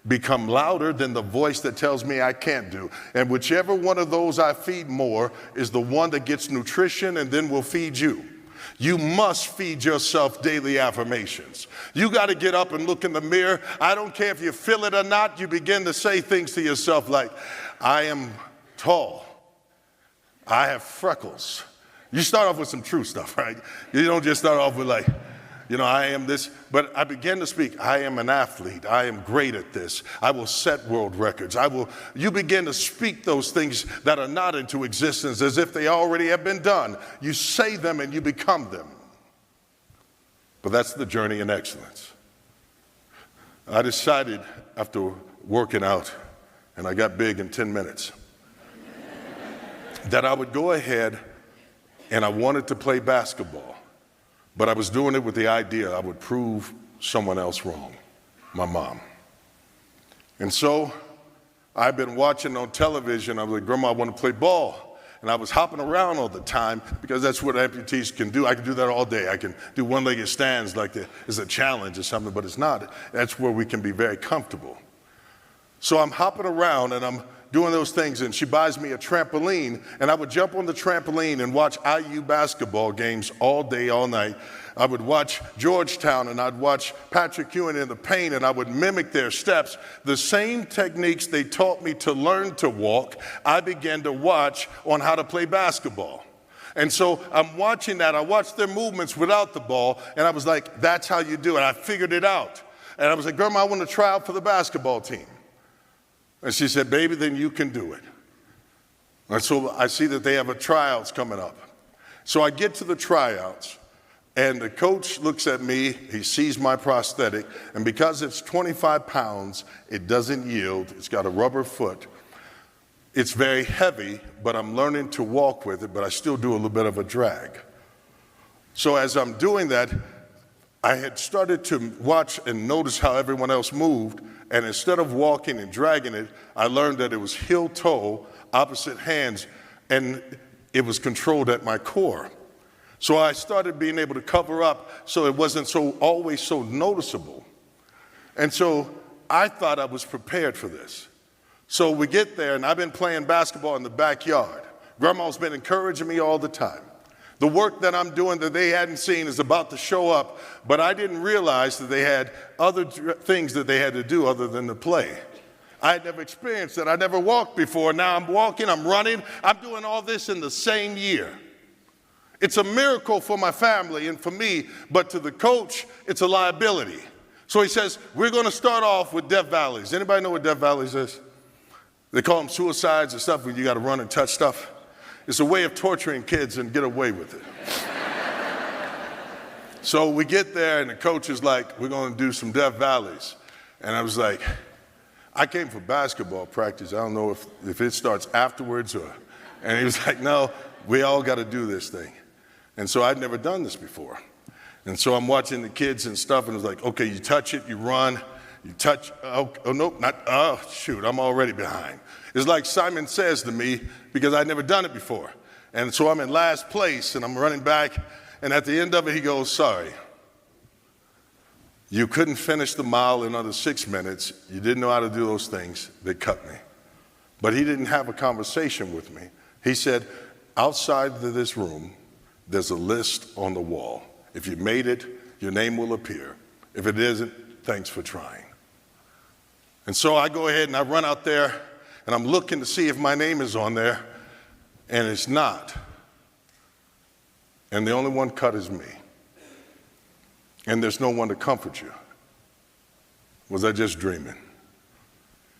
become louder than the voice that tells me I can't do. And whichever one of those I feed more is the one that gets nutrition and then will feed you. You must feed yourself daily affirmations. You got to get up and look in the mirror. I don't care if you feel it or not. You begin to say things to yourself like, I am tall. I have freckles. You start off with some true stuff, right? You don't just start off with like, I am this. But I began to speak, I am an athlete. I am great at this. I will set world records. You begin to speak those things that are not into existence as if they already have been done. You say them and you become them. But that's the journey in excellence. I decided after working out, and I got big in 10 minutes, that I would go ahead and I wanted to play basketball. But I was doing it with the idea I would prove someone else wrong, my mom. And so I've been watching on television. I was like, Grandma, I want to play ball. And I was hopping around all the time because that's what amputees can do. I can do that all day. I can do one-legged stands like it's a challenge or something, but it's not. That's where we can be very comfortable. So I'm hopping around and I'm doing those things, and she buys me a trampoline, and I would jump on the trampoline and watch IU basketball games all day, all night. I would watch Georgetown, and I'd watch Patrick Ewing in the paint, and I would mimic their steps. The same techniques they taught me to learn to walk, I began to watch on how to play basketball. And so I'm watching that. I watched their movements without the ball, and I was like, that's how you do it. I figured it out. And I was like, Grandma, I want to try out for the basketball team. And she said, baby, then you can do it. And so I see that they have a tryouts coming up. So I get to the tryouts, and the coach looks at me, he sees my prosthetic, and because it's 25 pounds, it doesn't yield. It's got a rubber foot. It's very heavy, but I'm learning to walk with it, but I still do a little bit of a drag. So as I'm doing that, I had started to watch and notice how everyone else moved, and instead of walking and dragging it, I learned that it was heel-toe, opposite hands, and it was controlled at my core. So I started being able to cover up so it wasn't always so noticeable. And so I thought I was prepared for this. So we get there, and I've been playing basketball in the backyard. Grandma's been encouraging me all the time. The work that I'm doing that they hadn't seen is about to show up, but I didn't realize that they had other things that they had to do other than to play. I had never experienced that. I never walked before. Now I'm walking, I'm running, I'm doing all this in the same year. It's a miracle for my family and for me, but to the coach, it's a liability. So he says, we're going to start off with Death Valleys. Anybody know what Death Valleys is? They call them suicides and stuff when you got to run and touch stuff. It's a way of torturing kids and get away with it. So we get there, and the coach is like, we're going to do some Death Valleys. And I was like, I came for basketball practice. I don't know if it starts afterwards or, and he was like, no, we all got to do this thing. And so I'd never done this before. And so I'm watching the kids and stuff, and it's like, okay, you touch it, you run, you touch, oh nope, shoot, I'm already behind. It's like Simon Says to me, because I'd never done it before. And so I'm in last place, and I'm running back, and at the end of it, he goes, sorry. You couldn't finish the mile in under 6 minutes. You didn't know how to do those things. They cut me. But he didn't have a conversation with me. He said, outside of this room, there's a list on the wall. If you made it, your name will appear. If it isn't, thanks for trying. And so I go ahead and I run out there, and I'm looking to see if my name is on there, and it's not. And the only one cut is me. And there's no one to comfort you. Was I just dreaming?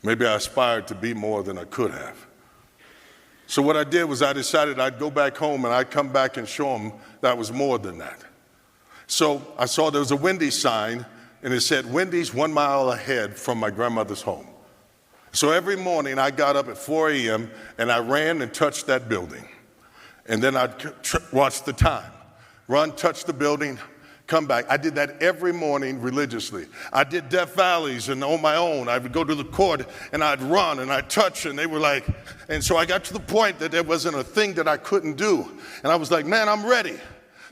Maybe I aspired to be more than I could have. So what I did was I decided I'd go back home and I'd come back and show them that was more than that. So I saw there was a Wendy's sign, and it said, Wendy's 1 mile ahead from my grandmother's home. So every morning I got up at 4 a.m. and I ran and touched that building. And then I'd watch the time. Run, touch the building, come back. I did that every morning religiously. I did Death Valleys and on my own. I would go to the court and I'd run and I'd touch, and they were like, and so I got to the point that there wasn't a thing that I couldn't do. And I was like, man, I'm ready.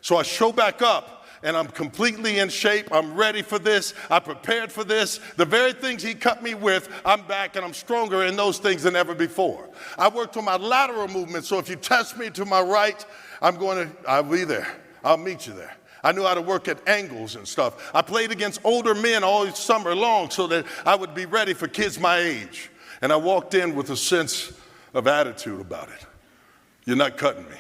So I show back up. And I'm completely in shape. I'm ready for this. I prepared for this. The very things he cut me with, I'm back and I'm stronger in those things than ever before. I worked on my lateral movement, so if you test me to my right, I'll be there. I'll meet you there. I knew how to work at angles and stuff. I played against older men all summer long so that I would be ready for kids my age. And I walked in with a sense of attitude about it. You're not cutting me.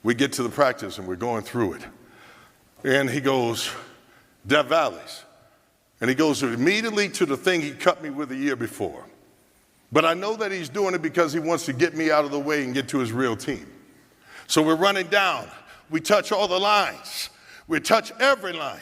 We get to the practice and we're going through it. And he goes, Death Valleys. And he goes immediately to the thing he cut me with a year before. But I know that he's doing it because he wants to get me out of the way and get to his real team. So we're running down. We touch all the lines. We touch every line.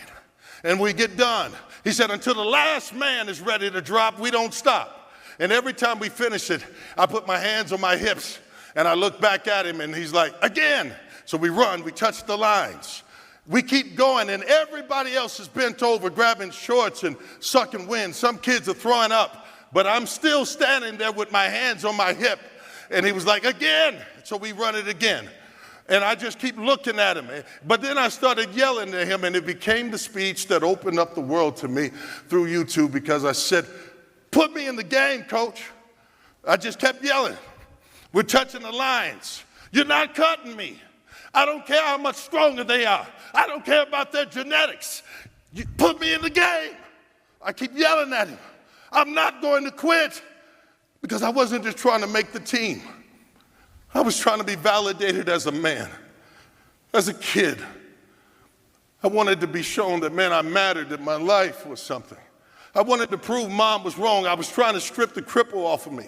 And we get done. He said, until the last man is ready to drop, we don't stop. And every time we finish it, I put my hands on my hips and I look back at him and he's like, again. So we run, we touch the lines. We keep going, and everybody else is bent over, grabbing shorts and sucking wind. Some kids are throwing up, but I'm still standing there with my hands on my hip. And he was like, again. So we run it again. And I just keep looking at him. But then I started yelling at him, and it became the speech that opened up the world to me through YouTube, because I said, put me in the game, coach. I just kept yelling. We're touching the lines. You're not cutting me. I don't care how much stronger they are. I don't care about their genetics. You put me in the game. I keep yelling at him. I'm not going to quit, because I wasn't just trying to make the team. I was trying to be validated as a man, as a kid. I wanted to be shown that, man, I mattered, that my life was something. I wanted to prove Mom was wrong. I was trying to strip the cripple off of me.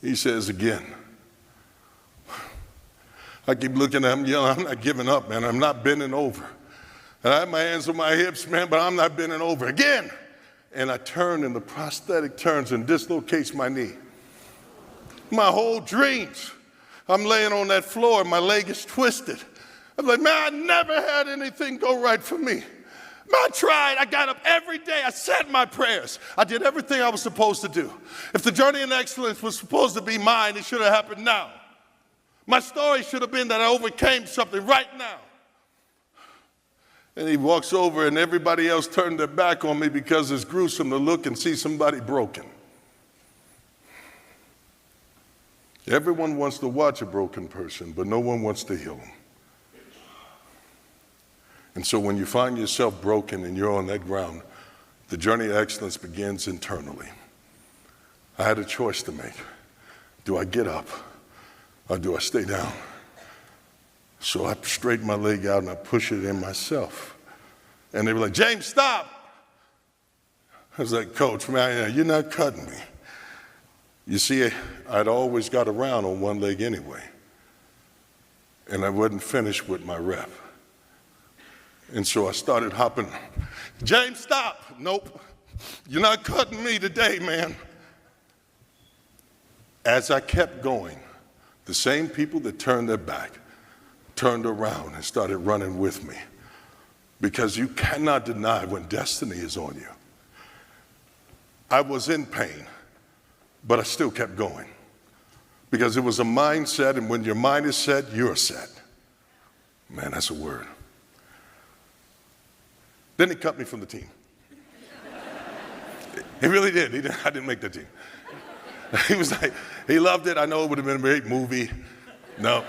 He says again. I keep looking at him yelling, I'm not giving up, man. I'm not bending over. And I have my hands on my hips, man, but I'm not bending over. Again. And I turn, and the prosthetic turns and dislocates my knee. My whole dreams. I'm laying on that floor, and my leg is twisted. I'm like, man, I never had anything go right for me. I tried. I got up every day. I said my prayers. I did everything I was supposed to do. If the journey in excellence was supposed to be mine, it should have happened now. My story should have been that I overcame something right now. And he walks over, and everybody else turned their back on me because it's gruesome to look and see somebody broken. Everyone wants to watch a broken person, but no one wants to heal them. And so when you find yourself broken and you're on that ground, the journey of excellence begins internally. I had a choice to make. Do I get up or do I stay down? So I straighten my leg out and I push it in myself. And they were like, James, stop. I was like, Coach, man, you're not cutting me. You see, I'd always got around on one leg anyway. And I wasn't finished with my rep. And so I started hopping. James, stop. Nope. You're not cutting me today, man. As I kept going, the same people that turned their back turned around and started running with me. Because you cannot deny when destiny is on you. I was in pain, but I still kept going. Because it was a mindset, and when your mind is set, you're set. Man, that's a word. Then he cut me from the team. He really did. I didn't make the team. He was like, he loved it. I know it would have been a great movie. No.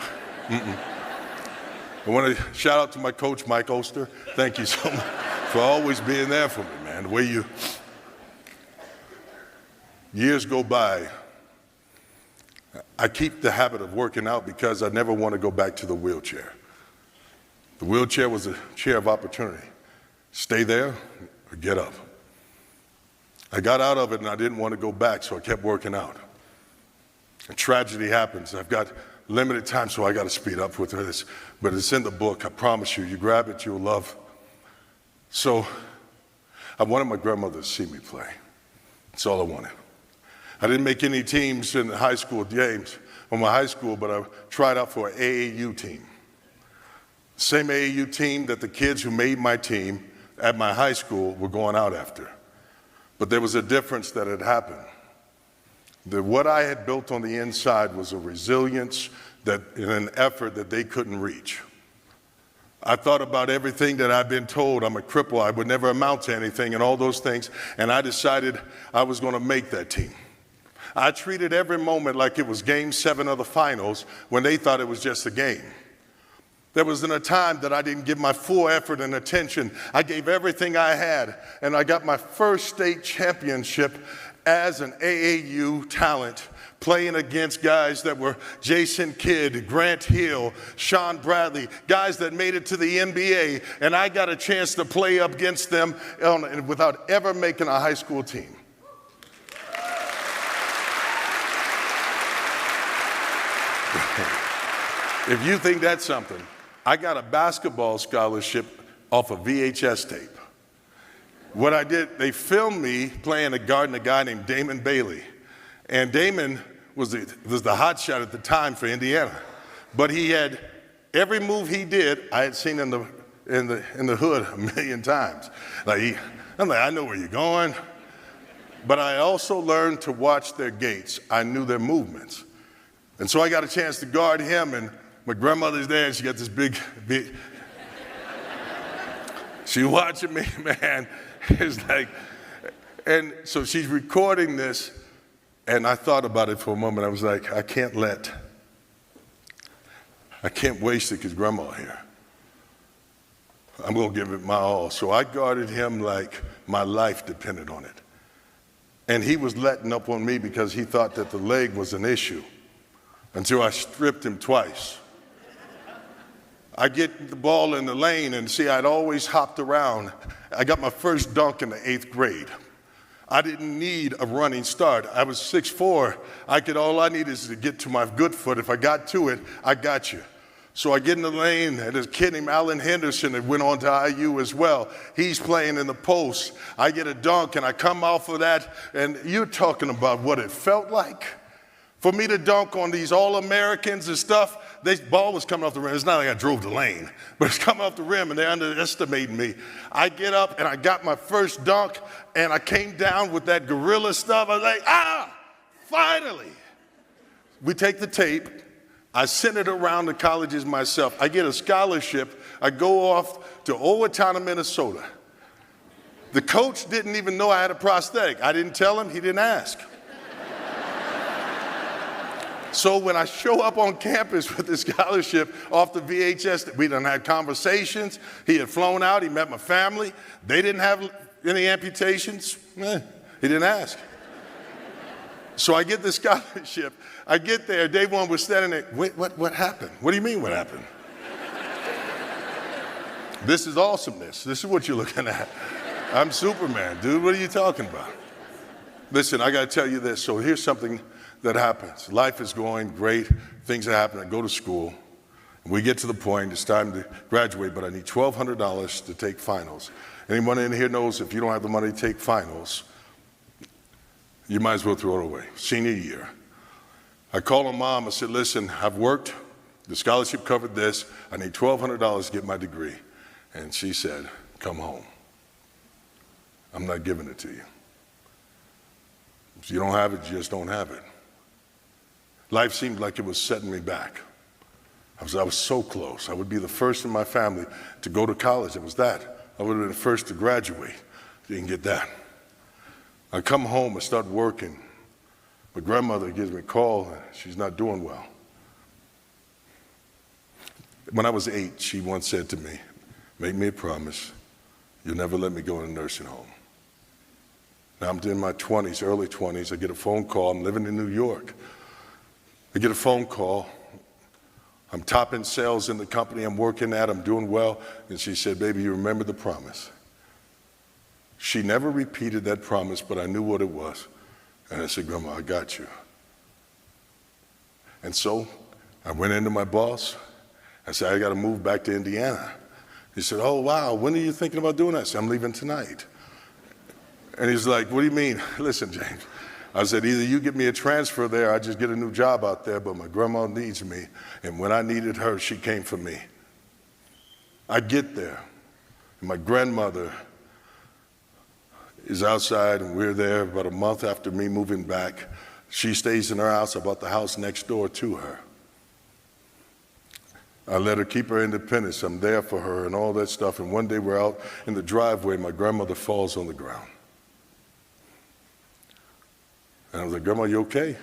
I want to shout out to my coach, Mike Oster. Thank you so much for always being there for me, man. The way years go by, I keep the habit of working out because I never want to go back to the wheelchair. The wheelchair was a chair of opportunity. Stay there or get up. I got out of it and I didn't want to go back, so I kept working out. A tragedy happens. I've got limited time, so I got to speed up with this. But it's in the book. I promise you. You grab it, you'll love. So I wanted my grandmother to see me play. That's all I wanted. I didn't make any teams in high school games on my high school, but I tried out for an AAU team. Same AAU team that the kids who made my team at my high school were going out after. But there was a difference that had happened. What I had built on the inside was a resilience that in an effort that they couldn't reach. I thought about everything that I've been told. I'm a cripple. I would never amount to anything and all those things. And I decided I was going to make that team. I treated every moment like it was Game 7 of the finals when they thought it was just a game. There wasn't a time that I didn't give my full effort and attention. I gave everything I had, and I got my first state championship as an AAU talent, playing against guys that were Jason Kidd, Grant Hill, Sean Bradley, guys that made it to the NBA, and I got a chance to play up against them without ever making a high school team. If you think that's something, I got a basketball scholarship off of VHS tape. What I did, they filmed me playing a guy named Damon Bailey. And Damon was the hot shot at the time for Indiana. But he had, every move he did, I had seen in the hood a million times. I'm like, I know where you're going. But I also learned to watch their gaits. I knew their movements. And so I got a chance to guard him, and my grandmother's there, and she got this big, she watching me, man. It's like, and so she's recording this, And I thought about it for a moment. I was like, I can't waste it because Grandma here. I'm going to give it my all. So I guarded him like my life depended on it. And he was letting up on me because he thought that the leg was an issue until I stripped him twice. I get the ball in the lane, and see, I'd always hopped around. I got my first dunk in the 8th grade. I didn't need a running start. I was 6'4". All I need is to get to my good foot. If I got to it, I got you. So I get in the lane, and there's a kid named Alan Henderson that went on to IU as well. He's playing in the post. I get a dunk, and I come off of that, and you're talking about what it felt like. For me to dunk on these All-Americans and stuff, the ball was coming off the rim. It's not like I drove the lane, but it's coming off the rim, and they're underestimating me. I get up, and I got my first dunk, and I came down with that gorilla stuff. I was like, finally. We take the tape. I sent it around the colleges myself. I get a scholarship. I go off to Owatonna, Minnesota. The coach didn't even know I had a prosthetic. I didn't tell him. He didn't ask. So when I show up on campus with this scholarship off the VHS, we done had conversations. He had flown out. He met my family. They didn't have any amputations. He didn't ask. So I get the scholarship. I get there. Day one was standing there. Wait, what happened? What do you mean what happened? This is awesomeness. This is what you're looking at. I'm Superman, dude. What are you talking about? Listen, I got to tell you this. So here's something that happens. Life is going great. Things are happening. I go to school. And we get to the point, it's time to graduate, but I need $1,200 to take finals. Anyone in here knows if you don't have the money to take finals, you might as well throw it away. Senior year. I called my mom. I said, listen, I've worked. The scholarship covered this. I need $1,200 to get my degree. And she said, come home. I'm not giving it to you. If you don't have it, you just don't have it. Life seemed like it was setting me back. I was so close. I would be the first in my family to go to college. It was that. I would have been the first to graduate. Didn't get that. I come home, I start working. My grandmother gives me a call, and she's not doing well. When I was 8, she once said to me, make me a promise, you'll never let me go in a nursing home. Now I'm in my 20s, early 20s, I get a phone call, I'm living in New York. I get a phone call, I'm topping sales in the company I'm working at, I'm doing well, and she said, baby, you remember the promise. She never repeated that promise, but I knew what it was. And I said, Grandma, I got you. And so I went into my boss. I said, I got to move back to Indiana. He said, oh, wow, when are you thinking about doing that? I said, I'm leaving tonight. And he's like, what do you mean? Listen, James. I said, either you get me a transfer there, I just get a new job out there, but my grandma needs me. And when I needed her, she came for me. I get there, and my grandmother is outside, and we're there about a month after me moving back. She stays in her house. I bought the house next door to her. I let her keep her independence. I'm there for her and all that stuff. And one day we're out in the driveway. My grandmother falls on the ground. And I was like, Grandma, you okay?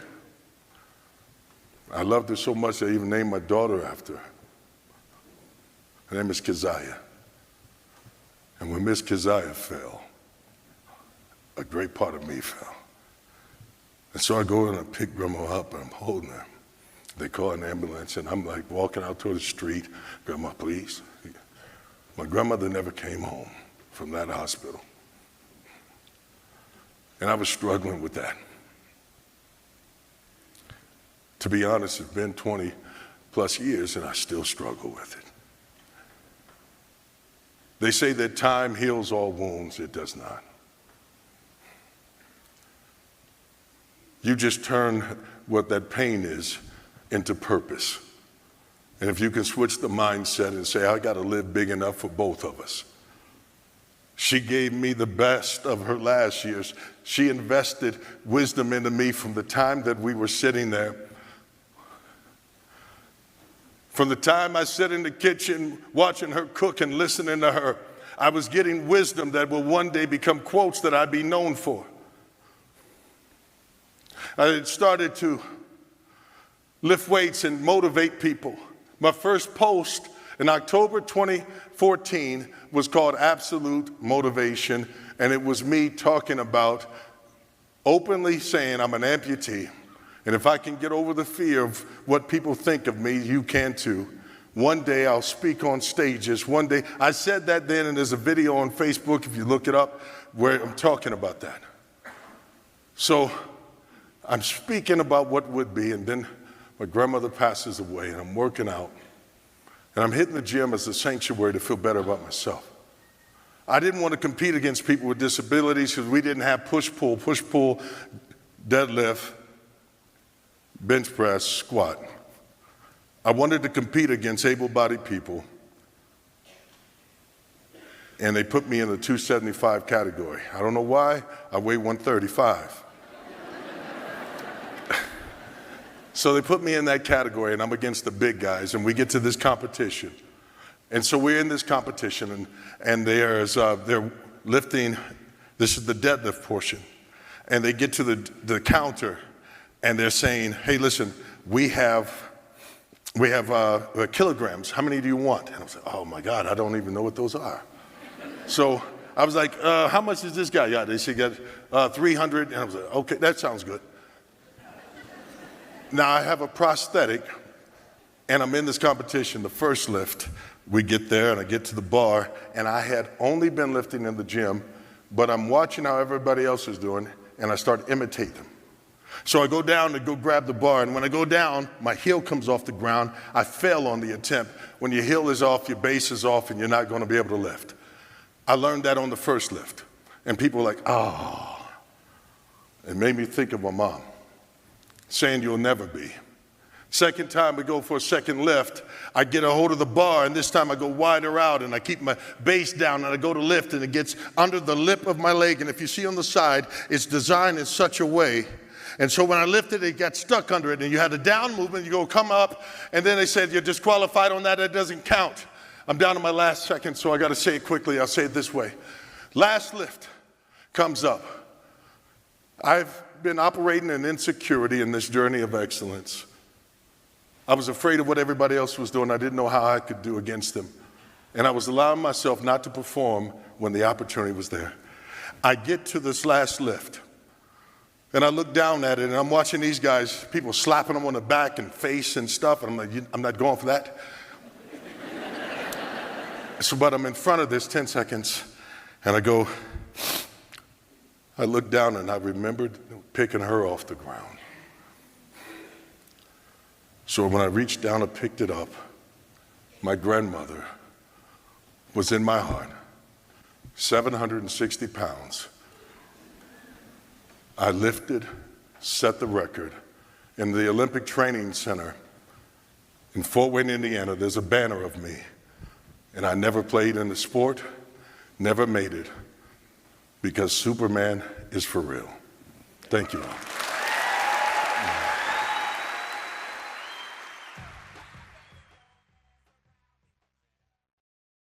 I loved her so much I even named my daughter after her. Her name is Keziah. And when Miss Keziah fell, a great part of me fell. And so I go and I pick Grandma up and I'm holding her. They call an ambulance and I'm like walking out toward the street. Grandma, please. My grandmother never came home from that hospital. And I was struggling with that. To be honest, it's been 20 plus years and I still struggle with it. They say that time heals all wounds. It does not. You just turn what that pain is into purpose. And if you can switch the mindset and say, I got to live big enough for both of us. She gave me the best of her last years. She invested wisdom into me from the time that we were sitting there. From the time I sat in the kitchen watching her cook and listening to her, I was getting wisdom that will one day become quotes that I'd be known for. I had started to lift weights and motivate people. My first post in October 2014 was called Absolute Motivation, and it was me talking about openly saying I'm an amputee, and if I can get over the fear of what people think of me, you can too. One day I'll speak on stages. One day, I said that then, and there's a video on Facebook, if you look it up, where I'm talking about that. So I'm speaking about what would be, and then my grandmother passes away, and I'm working out, and I'm hitting the gym as a sanctuary to feel better about myself. I didn't want to compete against people with disabilities because we didn't have push-pull, deadlift, bench press, squat. I wanted to compete against able-bodied people, and they put me in the 275 category. I don't know why. I weigh 135. So they put me in that category, and I'm against the big guys, and we get to this competition. And so we're in this competition, and they're lifting, this is the deadlift portion, and they get to the counter, and they're saying, hey, listen, we have kilograms. How many do you want? And I was like, oh my God, I don't even know what those are. So I was like, how much does this guy got? They said, got 300. And I was like, okay, that sounds good. Now I have a prosthetic, and I'm in this competition, the first lift. We get there, and I get to the bar, and I had only been lifting in the gym, but I'm watching how everybody else is doing, and I start imitating them. So I go down to go grab the bar, and when I go down, my heel comes off the ground. I fail on the attempt. When your heel is off, your base is off, and you're not going to be able to lift. I learned that on the first lift, and people were like, oh. It made me think of my mom, saying you'll never be. Second time we go for a second lift, I get a hold of the bar, and this time I go wider out, and I keep my base down, and I go to lift, and it gets under the lip of my leg, and if you see on the side, it's designed in such a way. And so when I lifted it, got stuck under it, and you had a down movement, you go come up, and then they said, you're disqualified on that, it doesn't count. I'm down to my last second, so I gotta say it quickly. I'll say it this way. Last lift comes up. I've been operating in insecurity in this journey of excellence. I was afraid of what everybody else was doing. I didn't know how I could do against them. And I was allowing myself not to perform when the opportunity was there. I get to this last lift, and I look down at it, and I'm watching these guys, people slapping them on the back and face and stuff, and I'm like, I'm not going for that. So, but I'm in front of this 10 seconds, and I look down, and I remembered picking her off the ground. So when I reached down and picked it up, my grandmother was in my heart, 760 pounds. I lifted, set the record. In the Olympic Training Center in Fort Wayne, Indiana, there's a banner of me. And I never played in the sport, never made it, because Superman is for real. Thank you all.